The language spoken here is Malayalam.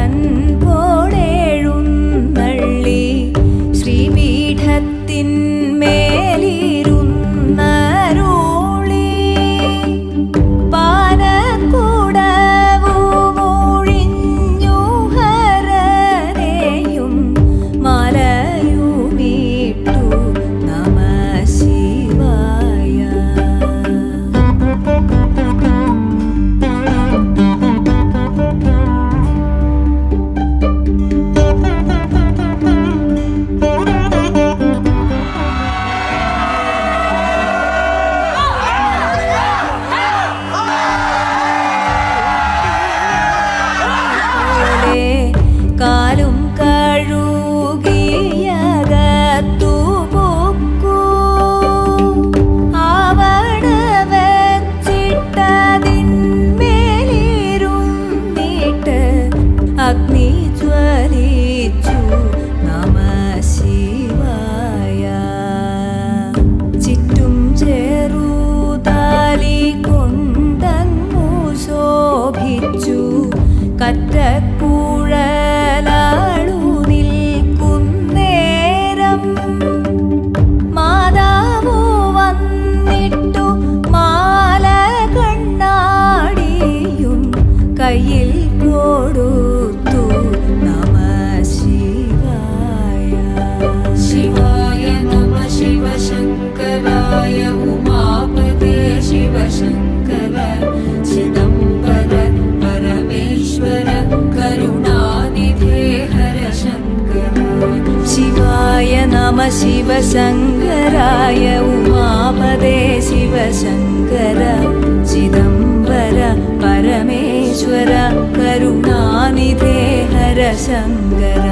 അൻപോടെഴുന്നള്ളി ശ്രീപീഠത്തിന്മേലിരുന്നരുളി പാനക്കുടവുമൊഴിഞ്ഞു ഹരനെയും മാലയുമിട്ടു നമഃ ശിവായ. കാലും കഴുകിയകത്തു പൊക്കൂ ആവണ വെച്ചിട്ടതിന്മേലിരുന്നിട്ട് അഗ്നി ജ്വലിച്ചു നമഃ ശിവായ. ചുറ്റും ചെറുതാലി കൊണ്ടങ്ങു ശോഭിച്ചു കറ്റക്കുഴലാളു നിൽക്കുന്നേരം മാതാവു വന്നിട്ടു മാല കണ്ണാടിയും കയ്യിൽ കൊടുത്തു നമഃ ശിവായ. ശിവായ നമഃ ശിവശങ്കരായ ഉമാപതേ ശിവശങ്കര ചിദംബര പരമേശ്വര കരുണാനിധേ ഹരശങ്കര. ശിവായ നമഃ ശിവശങ്കരായ ഉമാപദേ ശിവശങ്കര ചിദംബര പരമേശ്വര കരുണാനിധേ ഹരശങ്കര.